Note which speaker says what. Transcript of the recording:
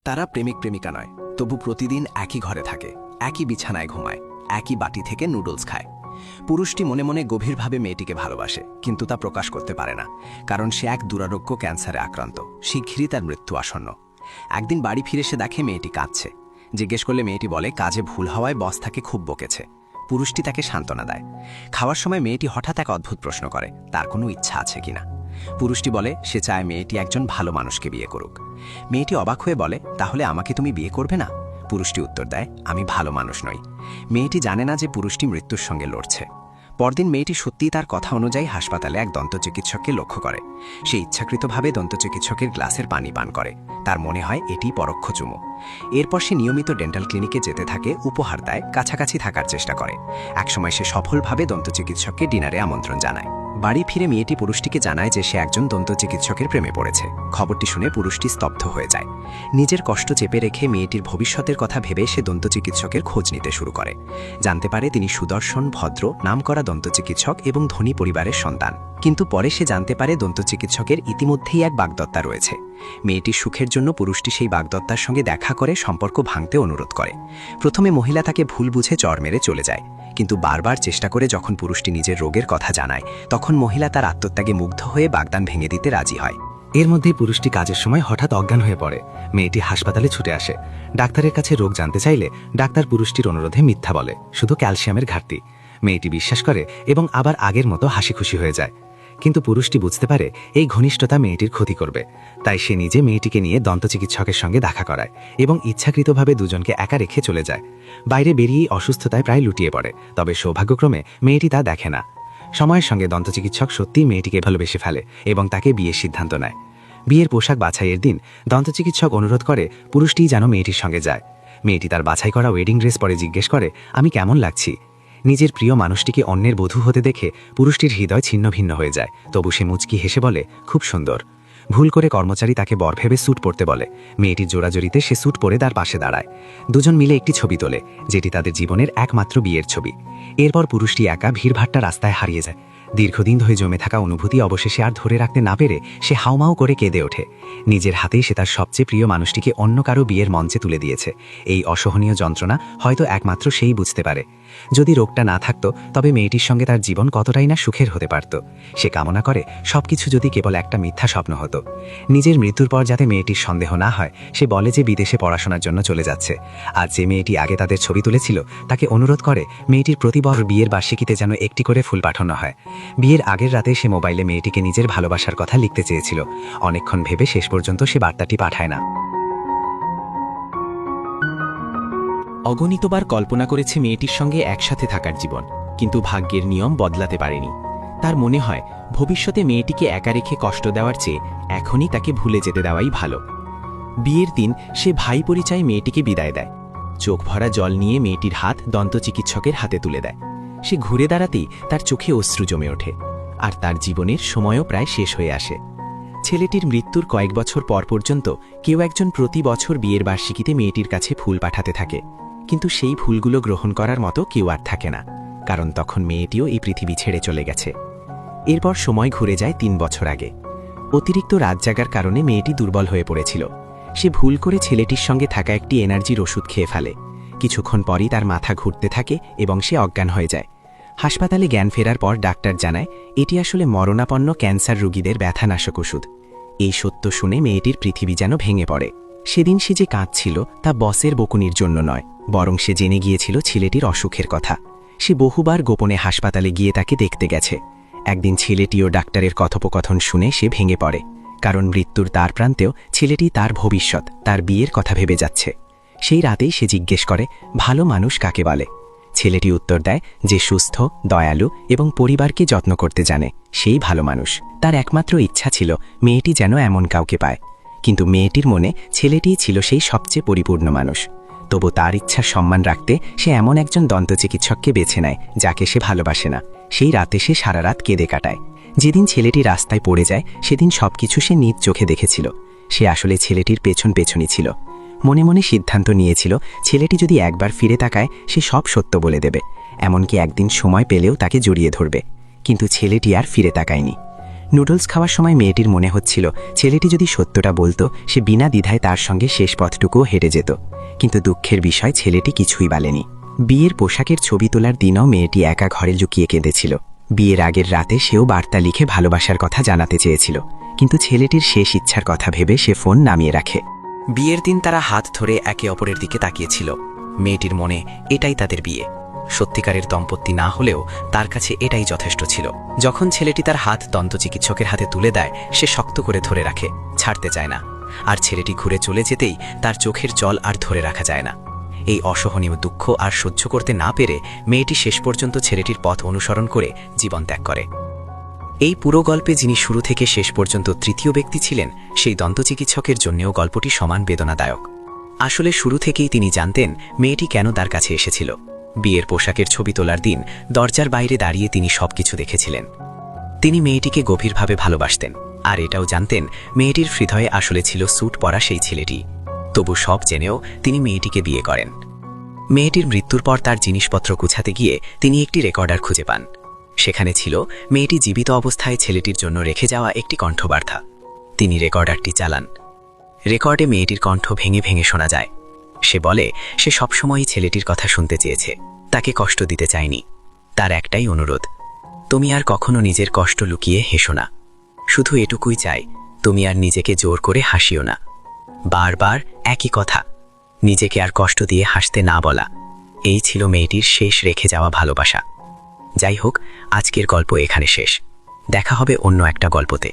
Speaker 1: তারা প্রেমিক প্রেমিকা নয়, তবু প্রতিদিন একই ঘরে থাকে, একই বিছানায় ঘুমায়, একই বাটি থেকে নুডলস খায়। পুরুষটি মনে মনে গভীরভাবে মেয়েটিকে ভালোবাসে, কিন্তু তা প্রকাশ করতে পারে না, কারণ সে এক দুরারোগ্য ক্যান্সারে আক্রান্ত। শিগগিরই তার মৃত্যু আসন্ন। একদিন বাড়ি ফিরে সে দেখে মেয়েটি কাঁদছে। জিজ্ঞেস করলে মেয়েটি বলে কাজে ভুল হওয়ায় বস তাকে খুব বকেছে। পুরুষটি তাকে সান্ত্বনা দেয়। খাওয়ার সময় মেয়েটি হঠাৎ এক অদ্ভুত প্রশ্ন করে, তার কোনো ইচ্ছা আছে কিনা। পুরুষটি বলে সে চায় মেয়েটি একজন ভালো মানুষকে বিয়ে করুক। মেয়েটি অবাক হয়ে বলে, তাহলে আমাকে তুমি বিয়ে করবে না? পুরুষটি উত্তর দেয়, আমি ভালো মানুষ নই। মেয়েটি জানে না যে পুরুষটি মৃত্যুর সঙ্গে লড়ছে। পরদিন মেয়েটি সত্যিই তার কথা অনুযায়ী হাসপাতালে এক দন্তচিকিৎসককে লক্ষ্য করে। সে ইচ্ছাকৃতভাবে দন্তচিকিৎসকের গ্লাসের পানি পান করে। তার মনে হয় এটি পরোক্ষ চুমু। এরপর সে নিয়মিত ডেন্টাল ক্লিনিকে যেতে থাকে, উপহার দেয়, কাছাকাছি থাকার চেষ্টা করে। একসময় সে সফলভাবে দন্তচিকিৎসককে ডিনারে আমন্ত্রণ জানায়। বাড়ি ফিরে মেয়েটি পুরুষটিকে জানায় যে সে একজন দন্তচিকিৎসকের প্রেমে পড়েছে। খবরটি শুনে পুরুষটি স্তব্ধ হয়ে যায়। নিজের কষ্ট চেপে রেখে মেয়েটির ভবিষ্যতের কথা ভেবে সে দন্তচিকিৎসকের খোঁজ নিতে শুরু করে। জানতে পারে তিনি সুদর্শন, ভদ্র, নামকরা দন্তচিকিৎসক এবং ধনী পরিবারের সন্তান। কিন্তু পরে সে জানতে পারে দন্তচিকিৎসকের ইতিমধ্যেই এক বাগদত্তা রয়েছে। মেয়েটির সুখের জন্য পুরুষটি সেই বাগদত্তার সঙ্গে দেখা করে সম্পর্ক ভাঙতে অনুরোধ করে। প্রথমে মহিলা তাকে ভুল বুঝে চড় মেরে চলে যায়, কিন্তু বারবার চেষ্টা করে যখন পুরুষটি নিজের রোগের কথা জানায়, তখন মহিলা তার আত্মত্যাগে মুগ্ধ হয়ে বাগদান ভেঙে দিতে রাজি হয়।
Speaker 2: এর মধ্যেই পুরুষটি কাজের সময় হঠাৎ অজ্ঞান হয়ে পড়ে। মেয়েটি হাসপাতালে ছুটে আসে। ডাক্তারের কাছে রোগ জানতে চাইলে ডাক্তার পুরুষটির অনুরোধে মিথ্যা বলে, শুধু ক্যালসিয়ামের ঘাটতি। মেয়েটি বিশ্বাস করে এবং আবার আগের মতো হাসি খুশি হয়ে যায়। কিন্তু পুরুষটি বুঝতে পারে এই ঘনিষ্ঠতা মেয়েটির ক্ষতি করবে। তাই সে নিজে মেয়েটিকে নিয়ে দন্তচিকিৎসকের সঙ্গে দেখা করায় এবং ইচ্ছাকৃতভাবে দুজনকে একা রেখে চলে যায়। বাইরে বেরিয়েই অসুস্থতায় প্রায় লুটিয়ে পড়ে, তবে সৌভাগ্যক্রমে মেয়েটি তা দেখে না। সময়ের সঙ্গে দন্তচিকিৎসক সত্যিই মেয়েটিকে ভালোবেসে ফেলে এবং তাকে বিয়ের সিদ্ধান্ত নেয়। বিয়ের পোশাক বাছাইয়ের দিন দন্তচিকিৎসক অনুরোধ করে পুরুষটিই যেন মেয়েটির সঙ্গে যায়। মেয়েটি তার বাছাই করা ওয়েডিং ড্রেস পরে জিজ্ঞেস করে, আমি কেমন লাগছি? নিজের প্রিয় মানুষটিকে অন্যের বধূ হতে দেখে পুরুষটির হৃদয় ছিন্ন ভিন্ন হয়ে যায়। তবু সে মুচকি হেসে বলে, খুব সুন্দর। ভুল করে কর্মচারী তাকে বর ভেবে স্যুট পরতে বলে। মেয়েটির জোড়াজড়িতে সে স্যুট পরে তার পাশে দাঁড়ায়। দুজন মিলে একটি ছবি তোলে, যেটি তাদের জীবনের একমাত্র বিয়ের ছবি। এরপর পুরুষটি একা ভিড়ভাট্টা রাস্তায় হারিয়ে যায়। দীর্ঘদিন ধরে জমে থাকা অনুভূতি অবশেষে আর ধরে রাখতে না পেরে সে হাউমাউ করে কেঁদে ওঠে। নিজের হাতেই সে তার সবচেয়ে প্রিয় মানুষটিকে অন্য কারো বিয়ের মঞ্চে তুলে দিয়েছে। এই অসহনীয় যন্ত্রণা হয়তো একমাত্র সেই বুঝতে পারে। যদি রোগটা না থাকতো, তবে মেয়েটির সঙ্গে তার জীবন কতটাই না সুখের হতে পারত। সে কামনা করে সবকিছু যদি কেবল একটা মিথ্যা স্বপ্ন হতো। নিজের মৃত্যুর পর যাতে মেয়েটির সন্দেহ না হয়, সে বলে যে বিদেশে পড়াশোনার জন্য চলে যাচ্ছে। আর যে মেয়েটি আগে তাদের ছবি তুলেছিল, তাকে অনুরোধ করে মেয়েটির প্রতিবার বিয়ের বার্ষিকীতে যেন একটি করে ফুল পাঠানো হয়। বিয়ের আগের রাতে সে মোবাইলে মেয়েটিকে নিজের ভালোবাসার কথা লিখতে চেয়েছিল। অনেকক্ষণ ভেবে শেষ পর্যন্ত সে বার্তাটি পাঠায় না।
Speaker 3: অগণিতবার কল্পনা করেছে মেয়েটির সঙ্গে একসাথে থাকার জীবন, কিন্তু ভাগ্যের নিয়ম বদলাতে পারেনি। তার মনে হয় ভবিষ্যতে মেয়েটিকে একা রেখে কষ্ট দেওয়ার চেয়ে এখনই তাকে ভুলে যেতে দেওয়াই ভালো। বিয়ের দিন সে ভাই পরিচয় মেয়েটিকে বিদায় দেয়। চোখ ভরা জল নিয়ে মেয়েটির হাত দন্তচিকিৎসকের হাতে তুলে দেয়। সে ঘুরে দাঁড়াতেই তার চোখে অশ্রু জমে ওঠে, আর তার জীবনের সময়ও প্রায় শেষ হয়ে আসে। ছেলেটির মৃত্যুর কয়েক বছর পর পর্যন্ত কেউ একজন প্রতি বছর বিয়ের বার্ষিকীতে মেয়েটির কাছে ফুল পাঠাতে থাকে, কিন্তু সেই ফুলগুলো গ্রহণ করার মতো কেউ আর থাকে না, কারণ তখন মেয়েটিও এই পৃথিবী ছেড়ে চলে গেছে। এরপর সময় ঘুরে যায় 3 বছর আগে। অতিরিক্ত রাত জাগার কারণে মেয়েটি দুর্বল হয়ে পড়েছিল। সে ভুল করে ছেলেটির সঙ্গে থাকা একটি এনার্জির ওষুধ খেয়ে ফেলে। কিছুক্ষণ পরই তার মাথা ঘুরতে থাকে এবং সে অজ্ঞান হয়ে যায়। হাসপাতালে জ্ঞান ফেরার পর ডাক্তার জানায় এটি আসলে মরণাপন্ন ক্যান্সার রোগীদের ব্যথানাশক ওষুধ। এই সত্য শুনে মেয়েটির পৃথিবী যেন ভেঙে পড়ে। সেদিন সে যে কাঁদছিল তা বসের বকুনির জন্য নয়, বরং সে জেনে গিয়েছিল ছেলেটির অসুখের কথা। সে বহুবার গোপনে হাসপাতালে গিয়ে তাকে দেখতে গেছে। একদিন ছেলেটি ও ডাক্তারের কথোপকথন শুনে সে ভেঙে পড়ে, কারণ মৃত্যুর তার প্রান্তেও ছেলেটি তার ভবিষ্যৎ, তার বিয়ের কথা ভেবে যাচ্ছে। সেই রাতেই সে জিজ্ঞেস করে, ভালো মানুষ কাকে বলে? ছেলেটি উত্তর দেয়, যে সুস্থ, দয়ালু এবং পরিবারকে যত্ন করতে জানে, সেই ভালো মানুষ। তার একমাত্র ইচ্ছা ছিল মেয়েটি যেন এমন কাউকে পায়, কিন্তু মেয়েটির মনে ছেলেটিই ছিল সেই সবচেয়ে পরিপূর্ণ মানুষ। তবু তার ইচ্ছার সম্মান রাখতে সে এমন একজন দন্তচিকিৎসককে বেছে নেয় যাকে সে ভালোবাসে না। সেই রাতে সে সারা রাত কেঁদে কাটায়। যেদিন ছেলেটি রাস্তায় পড়ে যায়, সেদিন সবকিছু সে নিজ চোখে দেখেছিল। সে আসলে ছেলেটির পেছনই ছিল। মনে মনে সিদ্ধান্ত নিয়েছিল ছেলেটি যদি একবার ফিরে তাকায়, সে সব সত্য বলে দেবে, এমনকি একদিন সময় পেলেও তাকে জড়িয়ে ধরবে। কিন্তু ছেলেটি আর ফিরে তাকায়নি। নুডলস খাওয়ার সময় মেয়েটির মনে হচ্ছিল ছেলেটি যদি সত্যটা বলতো সে বিনা দ্বিধায় তার সঙ্গে শেষ পথটুকুও হেঁটে যেত। কিন্তু দুঃখের বিষয় ছেলেটি কিছুই বলেনি। বিয়ের পোশাকের ছবি তোলার দিনও মেয়েটি একা ঘরে লুকিয়ে কেঁদেছিল। বিয়ের আগের রাতে সেও বার্তা লিখে ভালোবাসার কথা জানাতে চেয়েছিল, কিন্তু ছেলেটির শেষ ইচ্ছার কথা ভেবে সে ফোন নামিয়ে রাখে।
Speaker 1: বিয়ের দিন তারা হাত ধরে একে অপরের দিকে তাকিয়েছিল। মেয়েটির মনে এটাই তাদের বিয়ে। সত্যিকারের দম্পতি না হলেও তার কাছে এটাই যথেষ্ট ছিল। যখন ছেলেটি তার হাত দন্তচিকিৎসকের হাতে তুলে দেয়, সে শক্ত করে ধরে রাখে, ছাড়তে চায় না। আর ছেলেটি ঘুরে চলে যেতেই তার চোখের জল আর ধরে রাখা যায় না। এই অসহনীয় দুঃখ আর সহ্য করতে না পেরে মেয়েটি শেষ পর্যন্ত ছেলেটির পথ অনুসরণ করে জীবন ত্যাগ করে। এই পুরো গল্পে যিনি শুরু থেকে শেষ পর্যন্ত তৃতীয় ব্যক্তি ছিলেন, সেই দন্তচিকিৎসকের জন্যও গল্পটি সমান বেদনাদায়ক। আসলে শুরু থেকেই তিনি জানতেন মেয়েটি কেন তার কাছে এসেছিল। বিয়ের পোশাকের ছবি তোলার দিন দরজার বাইরে দাঁড়িয়ে তিনি সবকিছু দেখেছিলেন। তিনি মেয়েটিকে গভীরভাবে ভালোবাসতেন, আর এটাও জানতেন মেয়েটির হৃদয়ে আসলে ছিল স্যুট পরা সেই ছেলেটি। তবু সব জেনেও তিনি মেয়েটিকে বিয়ে করেন। মেয়েটির মৃত্যুর পর তার জিনিসপত্র গুছাতে গিয়ে তিনি একটি রেকর্ডার খুঁজে পান। সেখানে ছিল মেয়েটি জীবিত অবস্থায় ছেলেটির জন্য রেখে যাওয়া একটি কণ্ঠবার্তা। তিনি রেকর্ডারটি চালান। রেকর্ডে মেয়েটির কণ্ঠ ভেঙে ভেঙে শোনা যায়। সে বলে সে সবসময়ই ছেলেটির কথা শুনতে চেয়েছে, তাকে কষ্ট দিতে চায়নি। তার একটাই অনুরোধ, তুমি আর কখনো নিজের কষ্ট লুকিয়ে হেসো না। শুধু এটুকুই চাই, তুমি আর নিজেকে জোর করে হাসিও না। বারবার একই কথা, নিজেকে আর কষ্ট দিয়ে হাসতে না বলা। এই ছিল মেয়েটির শেষ রেখে যাওয়া ভালোবাসা। যাই হোক, আজকের গল্প এখানে শেষ। দেখা হবে অন্য একটা গল্পতে।